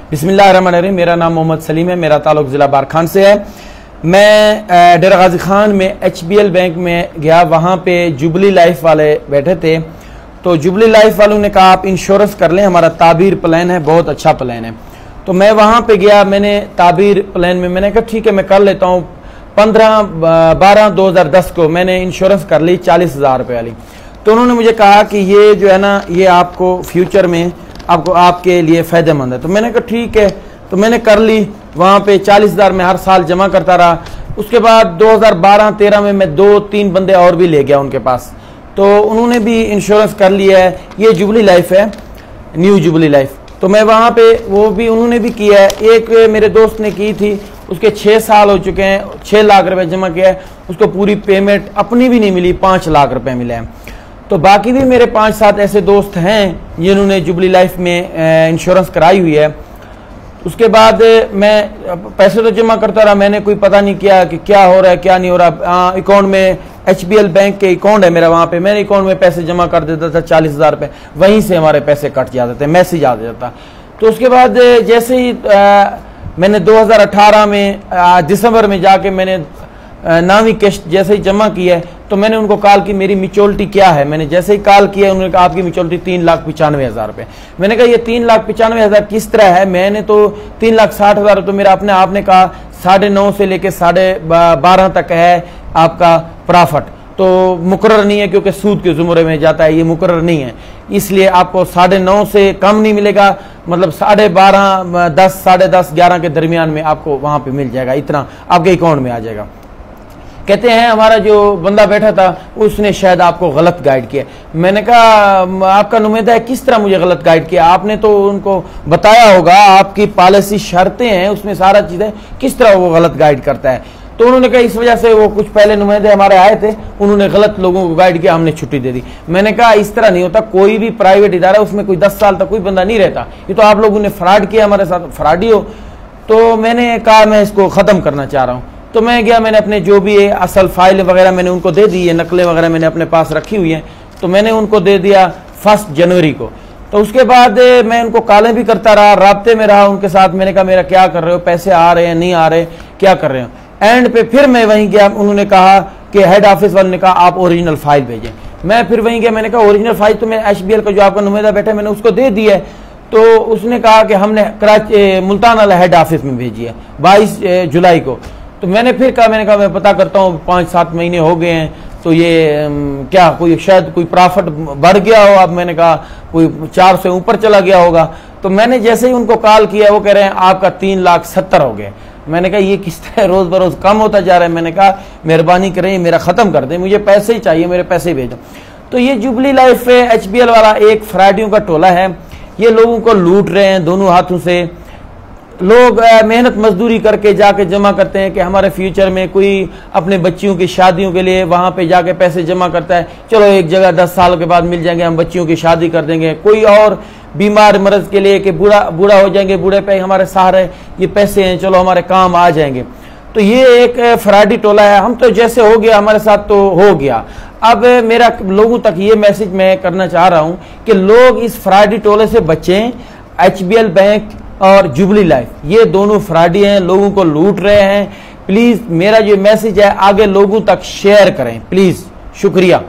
बिस्मिल्लाहिर्रहमानिर्रहीम। मेरा नाम मोहम्मद सलीम है। मेरा ताल्लुक ज़िला बारखान से है। मैं डेरा गाजी खान में HBL बैंक में गया। वहाँ पे जुबली लाइफ वाले बैठे थे, तो जुबली लाइफ वालों ने कहा आप इंश्योरेंस कर लें, हमारा ताबीर प्लान है, बहुत अच्छा प्लान है। तो मैं वहाँ पे गया, मैंने ताबीर प्लान में मैंने कहा ठीक है मैं कर लेता हूँ। 15/12/2010 को मैंने इंश्योरेंस कर ली 40,000 रुपये वाली। तो उन्होंने मुझे कहा कि ये जो है ना, ये आपको फ्यूचर में आपको आपके लिए फ़ायदेमंद है। तो मैंने कहा ठीक है, तो मैंने कर ली। वहाँ पे 40,000 में हर साल जमा करता रहा। उसके बाद 2012-13 में मैं 2-3 बंदे और भी ले गया उनके पास, तो उन्होंने भी इंश्योरेंस कर लिया है। ये जुबली लाइफ है, न्यू जुबली लाइफ। तो मैं वहाँ पे वो भी उन्होंने भी किया है। एक मेरे दोस्त ने की थी, उसके 6 साल हो चुके हैं, 6 लाख रुपए जमा किया है, उसको पूरी पेमेंट अपनी भी नहीं मिली, 5 लाख रुपए मिले हैं। तो बाकी भी मेरे 5-7 ऐसे दोस्त हैं जिन्होंने जुबली लाइफ में इंश्योरेंस कराई हुई है। उसके बाद मैं पैसे तो जमा करता रहा, मैंने कोई पता नहीं किया कि क्या हो रहा है क्या नहीं हो रहा। अकाउंट में HBL बैंक के अकाउंट है मेरा, वहाँ पे मेरे अकाउंट में पैसे जमा कर देता था 40,000 रुपये, वहीं से हमारे पैसे कट जाते थे, मैसेज आ जाता। तो उसके बाद जैसे ही मैंने 2018 में दिसंबर में जाके मैंने 9वीं किस्त जैसे ही जमा की है, तो मैंने उनको कॉल की मेरी मैच्योरिटी क्या है। मैंने जैसे ही कॉल किया उन्होंने कहा आपकी मैच्योरिटी 3,95,000 रुपये। मैंने कहा ये 3,95,000 किस तरह है, मैंने तो 3,60,000 तो मेरा अपने आपने कहा 9.5 से लेके 12.5 तक है आपका प्रॉफिट, तो मुकर्रर नहीं है क्योंकि सूद के जुमरे में जाता है, ये मुकर्रर नहीं है, इसलिए आपको 9.5 से कम नहीं मिलेगा, मतलब 12.5, 10, 10:30, 11 के दरमियान में आपको वहां पे मिल जाएगा, इतना आपके अकाउंट में आ जाएगा। कहते हैं हमारा जो बंदा बैठा था उसने शायद आपको गलत गाइड किया। मैंने कहा आपका नुमाइंदा है, किस तरह मुझे गलत गाइड किया? आपने तो उनको बताया होगा, आपकी पॉलिसी शर्तें हैं उसमें सारा चीजें, किस तरह वो गलत गाइड करता है? तो उन्होंने कहा इस वजह से वो कुछ पहले नुमाइंदे हमारे आए थे, उन्होंने गलत लोगों को गाइड किया, हमने छुट्टी दे दी। मैंने कहा इस तरह नहीं होता, कोई भी प्राइवेट इदारा उसमें कोई 10 साल तक कोई बंदा नहीं रहता, ये तो आप लोगों ने फ्रॉड किया हमारे साथ, फ्रॉडी हो। तो मैंने कहा मैं इसको खत्म करना चाह रहा हूँ। तो मैं गया, मैंने अपने जो भी है असल फाइल वगैरह मैंने उनको दे दी है, नकलें वगैरह मैंने अपने पास रखी हुई हैं, तो मैंने उनको दे दिया 1 जनवरी को। तो उसके बाद मैं उनको कॉलें भी करता रहा, राब्ते में रहा उनके साथ। मैंने कहा मेरा क्या कर रहे हो, पैसे आ रहे हैं नहीं आ रहे, क्या कर रहे हो? एंड पे फिर मैं वहीं गया, उन्होंने कहा कि हेड ऑफिस वाले ने कहा आप ओरिजिनल फाइल भेजें। मैं फिर वहीं गया, मैंने कहा ओरिजिनल फाइल तो मैं HBL का जो आपका नुमाइंदा बैठा है मैंने उसको दे दी है। तो उसने कहा कि हमने कराची मुल्तान वाला हेड ऑफिस में भेजी है 22 जुलाई को। तो मैंने फिर कहा, मैंने कहा मैं पता करता हूँ, 5-7 महीने हो गए हैं, तो ये क्या कोई शायद कोई प्रॉफिट बढ़ गया हो, अब मैंने कहा कोई 4 से ऊपर चला गया होगा। तो मैंने जैसे ही उनको कॉल किया वो कह रहे हैं आपका 3,70,000 हो गए। मैंने कहा ये किस तरह रोज बरोज कम होता जा रहा है। मैंने कहा मेहरबानी करें मेरा खत्म कर दें, मुझे पैसे ही चाहिए, मेरे पैसे ही भेजो। तो ये जुबली लाइफ HBL वाला एक फ्रॉडियों का टोला है, ये लोगों को लूट रहे हैं दोनों हाथों से। लोग मेहनत मजदूरी करके जाके जमा करते हैं कि हमारे फ्यूचर में कोई अपने बच्चियों की शादियों के लिए वहां पे जाके पैसे जमा करता है, चलो एक जगह 10 साल के बाद मिल जाएंगे, हम बच्चियों की शादी कर देंगे। कोई और बीमार मर्ज के लिए कि बूढ़ा हो जाएंगे, बूढ़े पे हमारे सहारे ये पैसे हैं, चलो हमारे काम आ जाएंगे। तो ये एक फ्रॉडी टोला है। हम तो जैसे हो गया हमारे साथ तो हो गया। अब मेरा लोगों तक ये मैसेज मैं करना चाह रहा हूं कि लोग इस फ्रॉडी टोले से बचें। HBL बैंक और जुबली लाइफ ये दोनों फ्रॉडी हैं, लोगों को लूट रहे हैं। प्लीज मेरा जो मैसेज है आगे लोगों तक शेयर करें प्लीज। शुक्रिया।